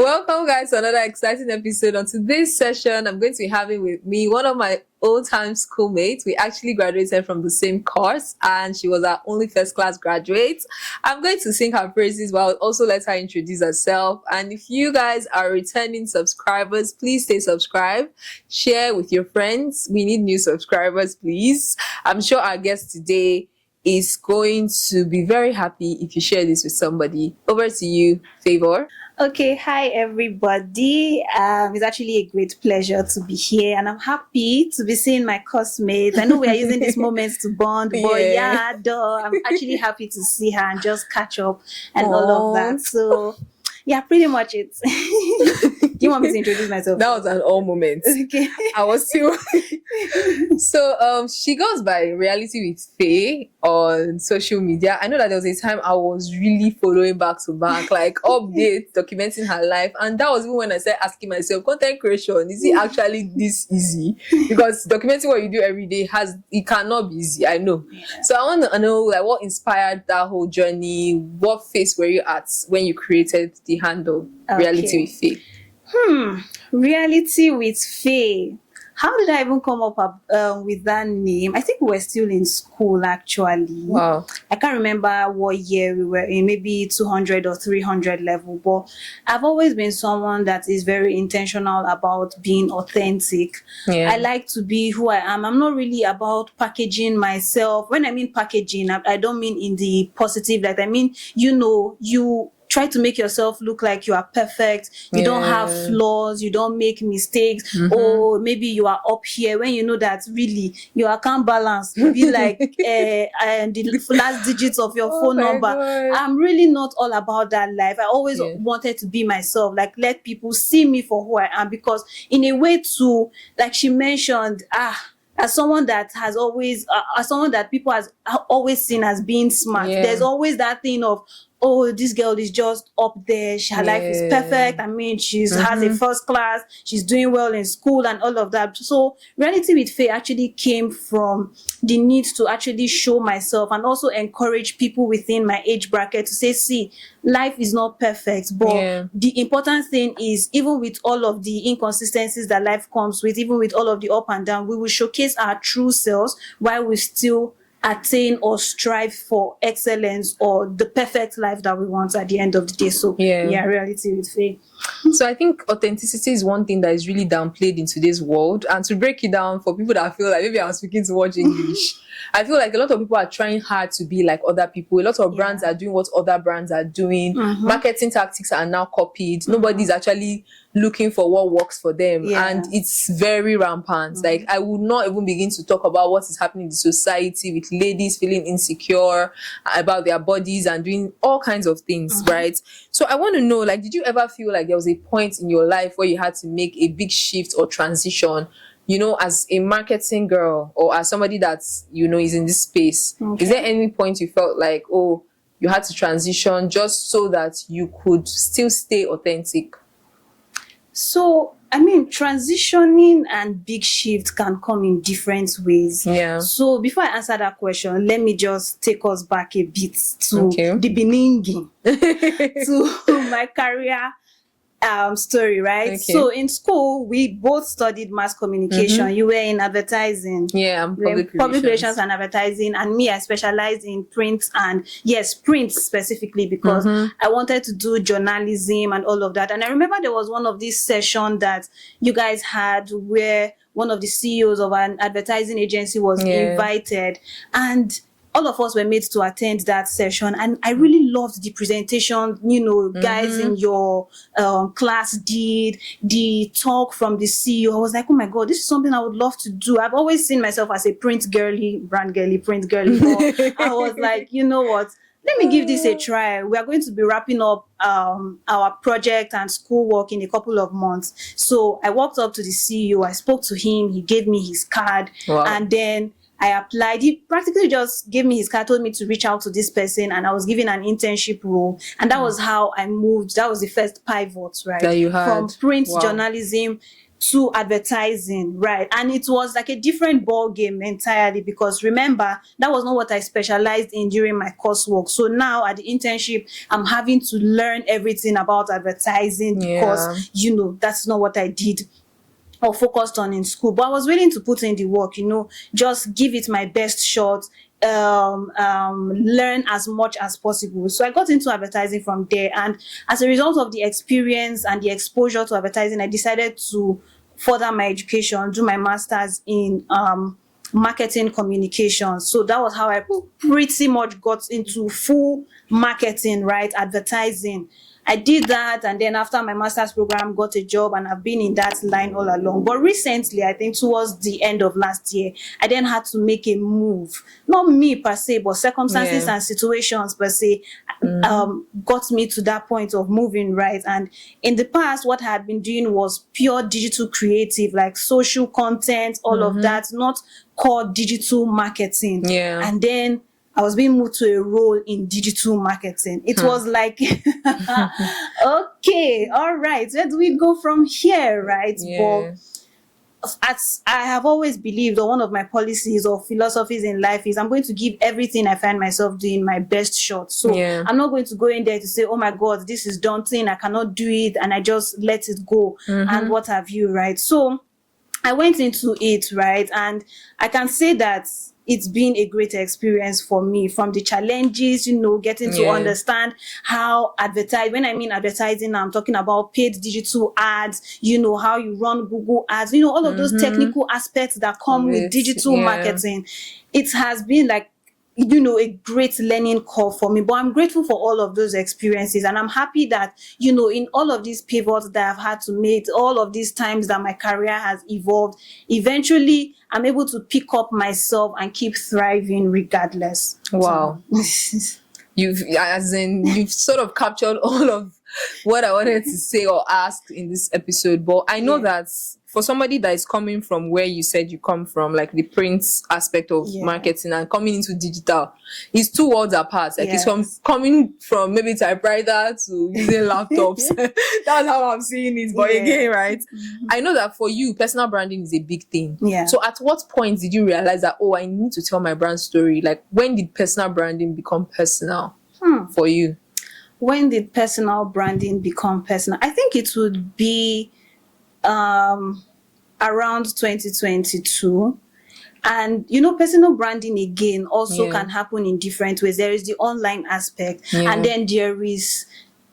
Welcome, guys, to another exciting episode. On today's session, I'm going to be having with me one of my old-time schoolmates. We actually graduated from the same course, and she was our only first-class graduate. I'm going to sing her praises, but I'll also let her introduce herself. And if you guys are returning subscribers, please stay subscribed. Share with your friends. We need new subscribers, please. I'm sure our guest today is going to be very happy if you share this with somebody. Over to you, Favor. Okay, hi everybody. It's actually a great pleasure to be here, and I'm happy to be seeing my classmates. I know we are using these moments to bond, but I'm actually happy to see her and just catch up and all of that. So, yeah, pretty much it. Do you want me to introduce myself? That was an all moment. Okay. I was still. So she goes by Reality with Faye on social media. I know that there was a time I was really following back to back, like updates, documenting her life. And that was even when I started asking myself, content creation, is it actually this easy? Because documenting what you do every day it cannot be easy, I know. Yeah. So I want to know, like, what inspired that whole journey? What phase were you at when you created the handle Reality with Faye? Reality with Faye. How did I even come up with that name? I think we were still in school, actually. Wow. I can't remember what year we were in, maybe 200 or 300 level. But I've always been someone that is very intentional about being authentic. Yeah. I like to be who I am. I'm not really about packaging myself. When I mean packaging, I don't mean in the positive light. I mean, you try to make yourself look like you are perfect. You don't have flaws. You don't make mistakes. Or maybe you are up here when you know that really your account balance will be like and the last digits of your phone number. God. I'm really not all about that life. I always wanted to be myself, like let people see me for who I am, because in a way too, like she mentioned, as someone that has always, as someone that people has always seen as being smart, there's always that thing of, oh, this girl is just up there. Her life is perfect. I mean, she's has a first class. She's doing well in school and all of that. So Reality with Faye actually came from the need to actually show myself and also encourage people within my age bracket to say, see, life is not perfect. But the important thing is, even with all of the inconsistencies that life comes with, even with all of the up and down, we will showcase our true selves while we still attain or strive for excellence or the perfect life that we want at the end of the day. So Reality with Faye. So I think authenticity is one thing that is really downplayed in today's world. And to break it down for people that feel like maybe I'm speaking too much English, I feel like a lot of people are trying hard to be like other people. A lot of brands are doing what other brands are doing. Marketing tactics are now copied. Nobody's actually looking for what works for them. And it's very rampant. Like, I would not even begin to talk about what is happening in the society with ladies feeling insecure about their bodies and doing all kinds of things, right? So I want to know, like, did you ever feel like there was a point in your life where you had to make a big shift or transition, you know, as a marketing girl or as somebody that's, you know, is in this space? Is there any point you felt like, oh, you had to transition just so that you could still stay authentic? So, I mean, transitioning and big shift can come in different ways. Yeah. So before I answer that question, let me just take us back a bit to the beginning, to my career story, right? So in school, we both studied mass communication. You were in advertising. Yeah, I'm public relations and advertising. And me, I specialized in print and print specifically because I wanted to do journalism and all of that. And I remember there was one of these sessions that you guys had where one of the CEOs of an advertising agency was invited, and all of us were made to attend that session. And I really loved the presentation, you know, guys in your class did, the talk from the CEO. I was like, oh my God, this is something I would love to do. I've always seen myself as a print girly, brand girly, print girly. But I was like, you know what? Let me give this a try. We are going to be wrapping up our project and schoolwork in a couple of months. So I walked up to the CEO. I spoke to him. He gave me his card. And then I applied. He practically just gave me his card, told me to reach out to this person, and I was given an internship role. And that was how I moved. That was the first pivot, right? That you had. From print journalism to advertising, right? And it was like a different ball game entirely, because remember, that was not what I specialized in during my coursework. So now at the internship, I'm having to learn everything about advertising, because that's not what I did or focused on in school. But I was willing to put in the work, just give it my best shot, learn as much as possible. So I got into advertising from there, and as a result of the experience and the exposure to advertising, I decided to further my education, do my master's in marketing communications. So that was how I pretty much got into full marketing, right? Advertising. I did that, and then after my master's program, got a job, and I've been in that line all along. But recently, I think towards the end of last year, I then had to make a move. Not me per se, but circumstances and situations per se got me to that point of moving, right? And in the past, what I had been doing was pure digital creative, like social content, all of that, not core digital marketing. Yeah. And then I was being moved to a role in digital marketing. It was like, okay, all right, where do we go from here, right? Yeah. But as I have always believed, or one of my policies or philosophies in life is, I'm going to give everything I find myself doing my best shot. So I'm not going to go in there to say, oh my God, this is daunting, I cannot do it, and I just let it go, and what have you, right? So I went into it, right? And I can say that it's been a great experience for me, from the challenges, getting to understand how when I mean advertising, I'm talking about paid digital ads, how you run Google ads, all of those technical aspects that come with digital marketing. It has been like, a great learning curve for me. But I'm grateful for all of those experiences. And I'm happy that, in all of these pivots that I've had to make, all of these times that my career has evolved, eventually I'm able to pick up myself and keep thriving regardless. Wow. You've sort of captured all of what I wanted to say or ask in this episode. But I know that for somebody that is coming from where you said you come from, like the print aspect of marketing, and coming into digital, it's two worlds apart. Like it's from coming from maybe typewriter to using laptops. That's how I'm seeing it. But again, right? I know that for you, personal branding is a big thing. So at what point did you realize that, I need to tell my brand story? Like, when did personal branding become personal for you? When did personal branding become personal? I think it would be around 2022. And personal branding again also can happen in different ways. There is the online aspect, and then there is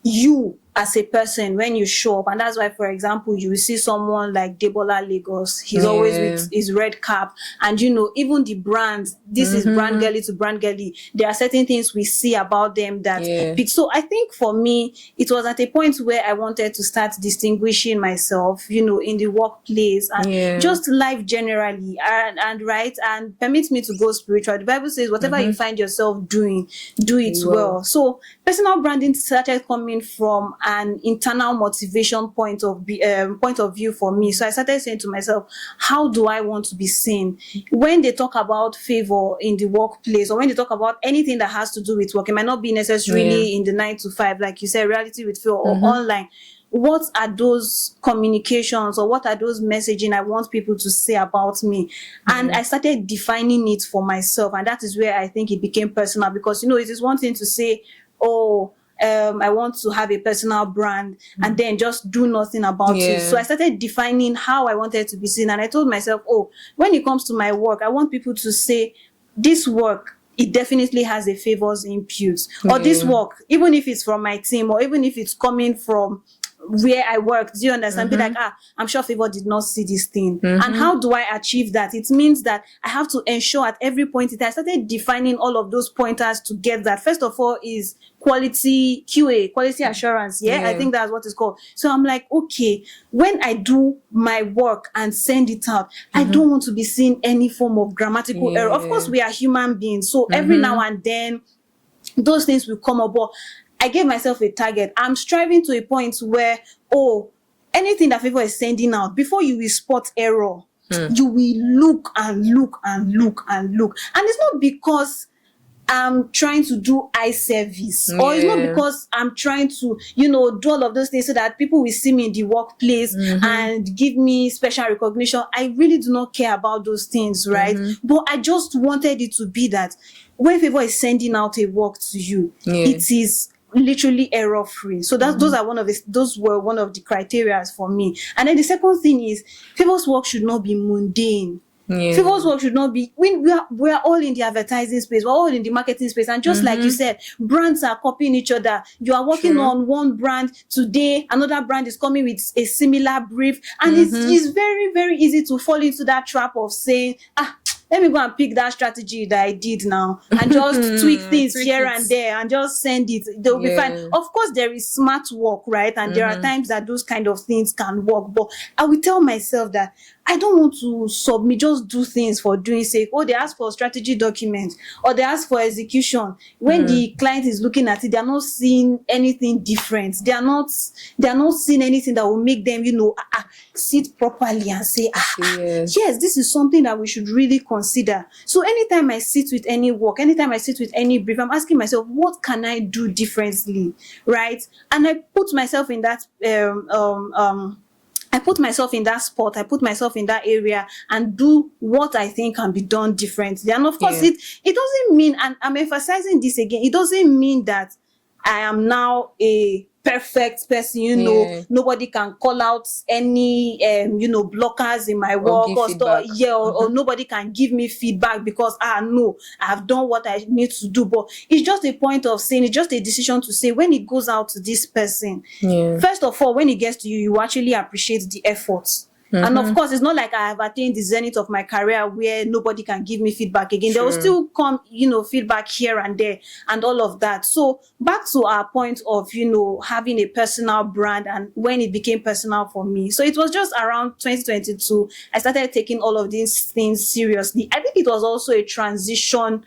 you as a person when you show up. And that's why, for example, you will see someone like Debola Lagos. He's always with his red cap. And, even the brands, this is Brand Girlie to Brand Girlie. There are certain things we see about them that... So I think for me, it was at a point where I wanted to start distinguishing myself, in the workplace and just life generally. And permit me to go spiritual. The Bible says, whatever you find yourself doing, do it well. So personal branding started coming from an internal motivation point of view for me. So I started saying to myself, how do I want to be seen? When they talk about favor in the workplace, or when they talk about anything that has to do with work, it might not be necessarily in the 9 to 5, like you said, reality with feel, or online. What are those communications, or what are those messaging I want people to say about me? And I started defining it for myself. And that is where I think it became personal, because, it is one thing to say, I want to have a personal brand, and then just do nothing about it. So I started defining how I wanted to be seen. And I told myself, when it comes to my work, I want people to say, this work, it definitely has a favors impute. Or this work, even if it's from my team, or even if it's coming from where I work, do you understand? Be like, I'm sure Favor did not see this thing. And how do I achieve that? It means that I have to ensure at every point I started defining all of those pointers to get that. First of all is quality QA, quality assurance. I think that's what it's called. So I'm like, okay, when I do my work and send it out, I don't want to be seeing any form of grammatical error. Of course, we are human beings. So every now and then, those things will come up. But I gave myself a target. I'm striving to a point where, anything that Favor is sending out, before you will spot error, you will look and look and look and look. And it's not because I'm trying to do eye service, or it's not because I'm trying to, do all of those things so that people will see me in the workplace and give me special recognition. I really do not care about those things, right? But I just wanted it to be that when favor is sending out a work to you, it is literally error free. So that those were one of the criteria for me. And then the second thing is, favor's work should not be mundane. Favor's work should not be, we are all in the advertising space, we're all in the marketing space, and just like you said, brands are copying each other. You are working on one brand today, another brand is coming with a similar brief, and it's very, very easy to fall into that trap of saying, let me go and pick that strategy that I did now and just tweak things here and there and just send it. They'll be fine. Of course, there is smart work, right? And there are times that those kind of things can work. But I will tell myself that I don't want to submit, just do things for doing sake. Oh, they ask for strategy documents, or they ask for execution. When the client is looking at it, they are not seeing anything different. They are not seeing anything that will make them, sit properly and say, yes, this is something that we should really consider. So anytime I sit with any work, anytime I sit with any brief, I'm asking myself, what can I do differently, right? And I put myself in that I put myself in that spot, I put myself in that area and do what I think can be done differently. And of course, it doesn't mean, and I'm emphasizing this again, it doesn't mean that I am now a perfect person, nobody can call out any blockers in my work or nobody can give me feedback because no, I have done what I need to do. But it's just a point of saying, it's just a decision to say, when it goes out to this person, first of all, when it gets to you, you actually appreciate the efforts. And of course, it's not like I have attained the zenith of my career where nobody can give me feedback again. There will still come, feedback here and there and all of that. So back to our point of, having a personal brand and when it became personal for me. So it was just around 2022, I started taking all of these things seriously. I think it was also a transition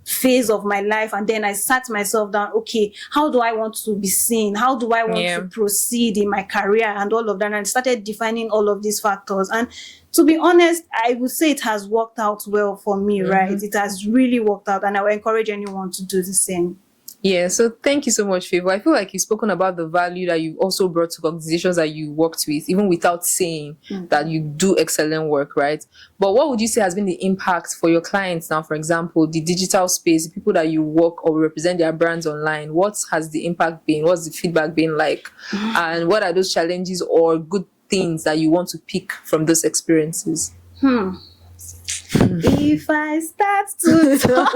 phase of my life, and then I sat myself down, okay, how do I want to be seen, how do I want to proceed in my career and all of that, and I started defining all of these factors. And to be honest, I would say it has worked out well for me, right? It has really worked out, and I would encourage anyone to do the same. Yeah, so thank you so much, Favor. I feel like you've spoken about the value that you also brought to organizations that you worked with, even without saying that you do excellent work, right? But what would you say has been the impact for your clients now, for example, the digital space, the people that you work or represent their brands online? What has the impact been? What's the feedback been like? And what are those challenges or good things that you want to pick from those experiences? If I start to talk...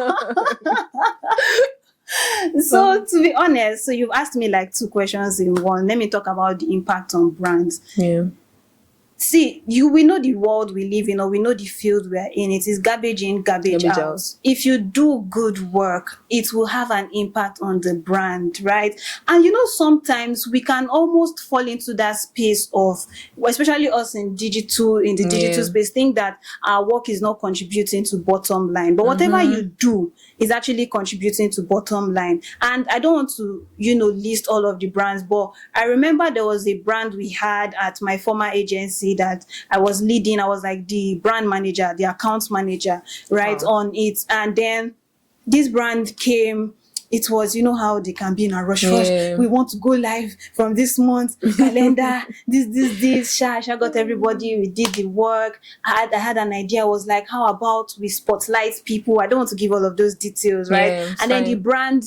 So to be honest, so you've asked me like two questions in one. Let me talk about the impact on brands. See, we know the world we live in, or we know the field we're in. It is garbage in, garbage out. If you do good work, it will have an impact on the brand, right? And sometimes we can almost fall into that space of, especially us in the digital space, think that our work is not contributing to bottom line. But whatever you do is actually contributing to bottom line. And I don't want to, list all of the brands, but I remember there was a brand we had at my former agency that I was leading. I was like the brand manager, the account manager, right, on it. And then this brand came. It was, how they can be in a rush. We want to go live from this month, calendar, this. Sha got everybody. We did the work. I had an idea. I was like, how about we spotlight people? I don't want to give all of those details, right? And then the brand,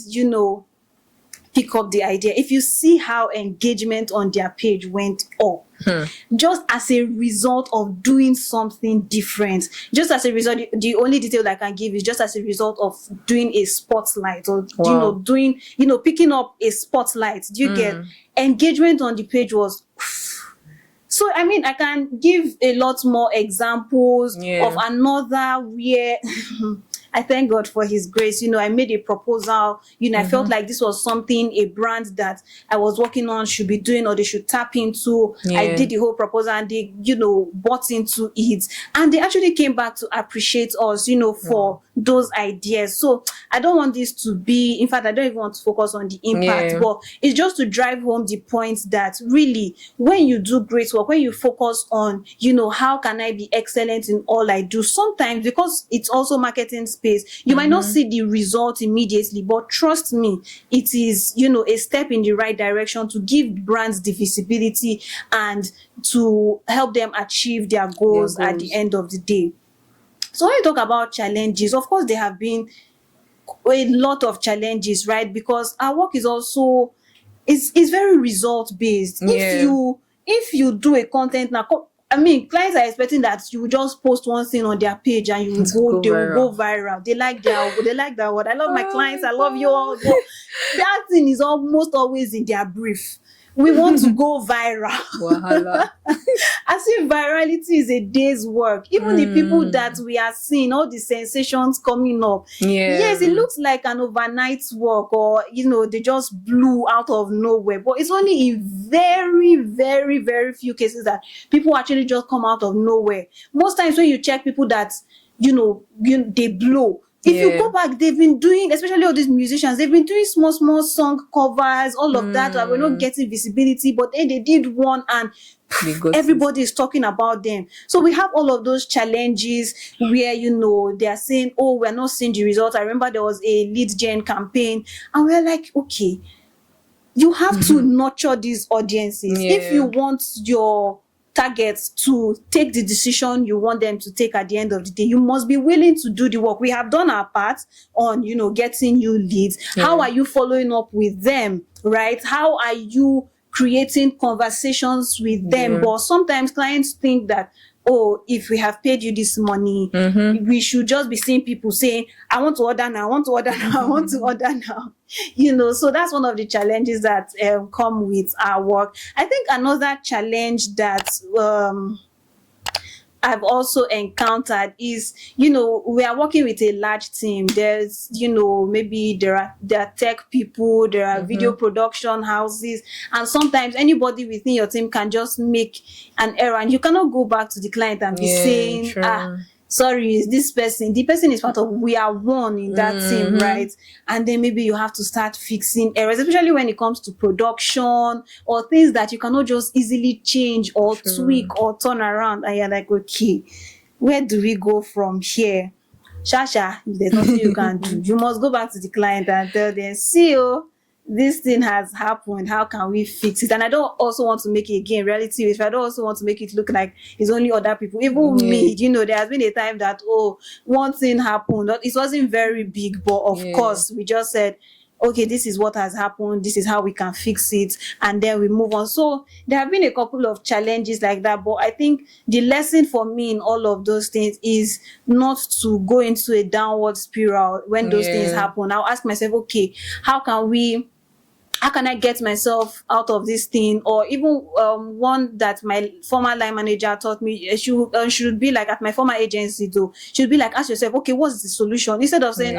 pick up the idea. If you see how engagement on their page went up, just as a result of doing something different, just as a result, the only detail I can give is just as a result of doing a spotlight, or picking up a spotlight. Do you get engagement on the page was so? I mean, I can give a lot more examples of another where I thank God for his grace. I made a proposal. I felt like this was something a brand that I was working on should be doing, or they should tap into. I did the whole proposal and they, bought into it. And they actually came back to appreciate us, for those ideas. So I don't want this to be, in fact, I don't even want to focus on the impact, but it's just to drive home the point that really, when you do great work, when you focus on, how can I be excellent in all I do, sometimes because it's also marketing space, you might not see the result immediately, but trust me, it is, a step in the right direction to give brands the visibility and to help them achieve their goals at the end of the day. So when you talk about challenges, of course, there have been a lot of challenges, right? Because our work is also, it's very result based. If you do a content now, clients are expecting that you just post one thing on their page and they will go viral. They like that word. I love my clients. I love you all. But that thing is almost always in their brief. We want to go viral. As if virality is a day's work. Even the people that we are seeing, all the sensations coming up. Yes, it looks like an overnight work, or they just blew out of nowhere. But it's only in very, very, very few cases that people actually just come out of nowhere. Most times when you check people that they blow. If you go back, they've been doing, especially all these musicians, they've been doing small song covers, all of that. We're not getting visibility, but then they did one and everybody is talking about them. So we have all of those challenges where, they are saying, oh, we're not seeing the results. I remember there was a lead gen campaign and we're like, okay, you have to nurture these audiences. If you want your targets to take the decision you want them to take at the end of the day, you must be willing to do the work. We have done our part on, getting you leads. How are you following up with them, right? How are you creating conversations with them? But sometimes clients think that, oh, if we have paid you this money, we should just be seeing people saying, I want to order now, I want to order now, I want to order now. So that's one of the challenges that come with our work. I think another challenge that I've also encountered is, we are working with a large team. There's, maybe there are tech people, there are video production houses, and sometimes anybody within your team can just make an error and you cannot go back to the client and be saying, sorry, is this person, the person is part of, we are one in that team, right? And then maybe you have to start fixing errors, especially when it comes to production or things that you cannot just easily change or tweak or turn around. And you're like, okay, where do we go from here? Shasha, there's nothing you can do. You must go back to the client and tell them, see, this thing has happened, how can we fix it? And I don't also want to make it, again, reality. If I don't also want to make it look like it's only other people, even me, there has been a time that, one thing happened. It wasn't very big, but of course, we just said, okay, this is what has happened, this is how we can fix it, and then we move on. So there have been a couple of challenges like that, but I think the lesson for me in all of those things is not to go into a downward spiral when those things happen. I'll ask myself, okay, how can I get myself out of this thing? Or even one that my former line manager taught me, should be like, at my former agency though, should be like, ask yourself, okay, what's the solution? Instead of saying,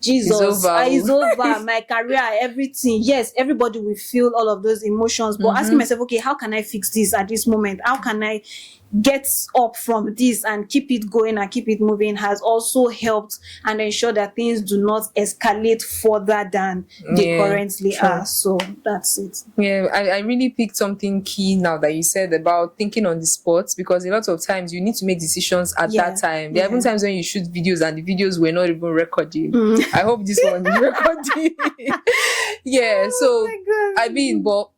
Jesus, it's over, my career, everything. Yes, everybody will feel all of those emotions, but asking myself, okay, how can I fix this at this moment? How can I get up from this and keep it going and keep it moving has also helped and ensure that things do not escalate further than they currently are. So that's it. I really picked something key now that you said about thinking on the spot, because a lot of times you need to make decisions at that time. There are even times when you shoot videos and the videos were not even recording. I hope this one is recording. But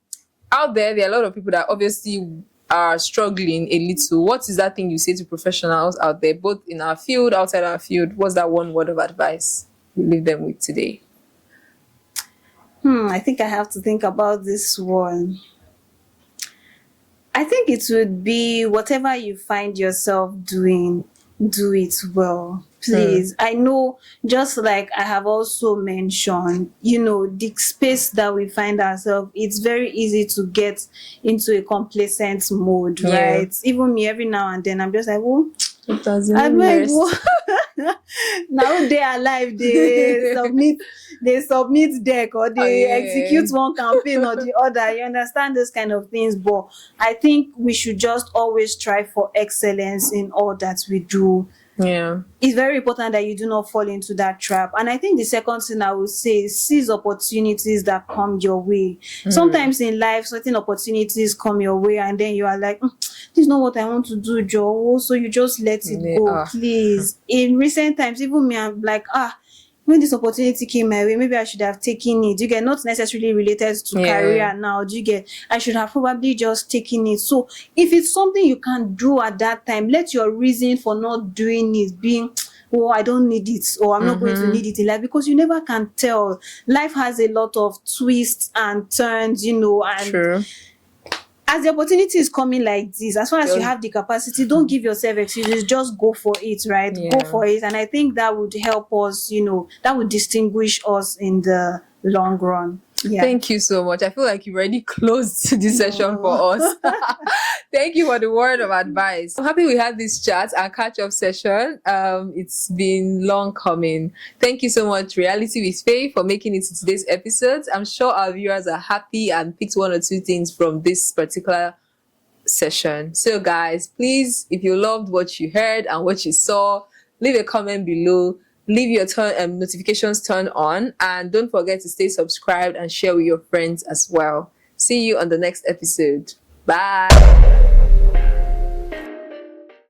out there are a lot of people that obviously are struggling a little. What is that thing you say to professionals out there, both in our field, outside our field? What's that one word of advice you leave them with today? I think I have to think about this one. I think it would be, whatever you find yourself doing, do it well. Please. I know, just like I have also mentioned, the space that we find ourselves, it's very easy to get into a complacent mode, right? Even me, every now and then, I'm just like, it doesn't rest. Now they are alive, they submit deck, or they execute one campaign or the other. You understand those kind of things, but I think we should just always strive for excellence in all that we do. Yeah. It's very important that you do not fall into that trap. And I think the second thing I would say is seize opportunities that come your way. Sometimes in life, certain opportunities come your way, and then you are like, this is not what I want to do, Joe. So you just let it go, please. In recent times, even me, I'm like, when this opportunity came my way, maybe I should have taken it. You get, not necessarily related to career now. Do you get? I should have probably just taken it. So if it's something you can do at that time, let your reason for not doing it being, oh, I don't need it, or I'm not going to need it in life, because you never can tell. Life has a lot of twists and turns, and True. as the opportunity is coming like this, as far as you have the capacity, don't give yourself excuses, just go for it, right? Go for it. And I think that would help us, that would distinguish us in the long run. Yeah. Thank you so much. I feel like you already closed this session for us. Thank you for the word of advice. I'm happy we had this chat and catch-up session. It's been long coming. Thank you so much, Reality with Faye, for making it to today's episode. I'm sure our viewers are happy and picked one or two things from this particular session. So guys, please, if you loved what you heard and what you saw, leave a comment below. Leave your notifications turned on, and don't forget to stay subscribed and share with your friends as well. See you on the next episode. Bye.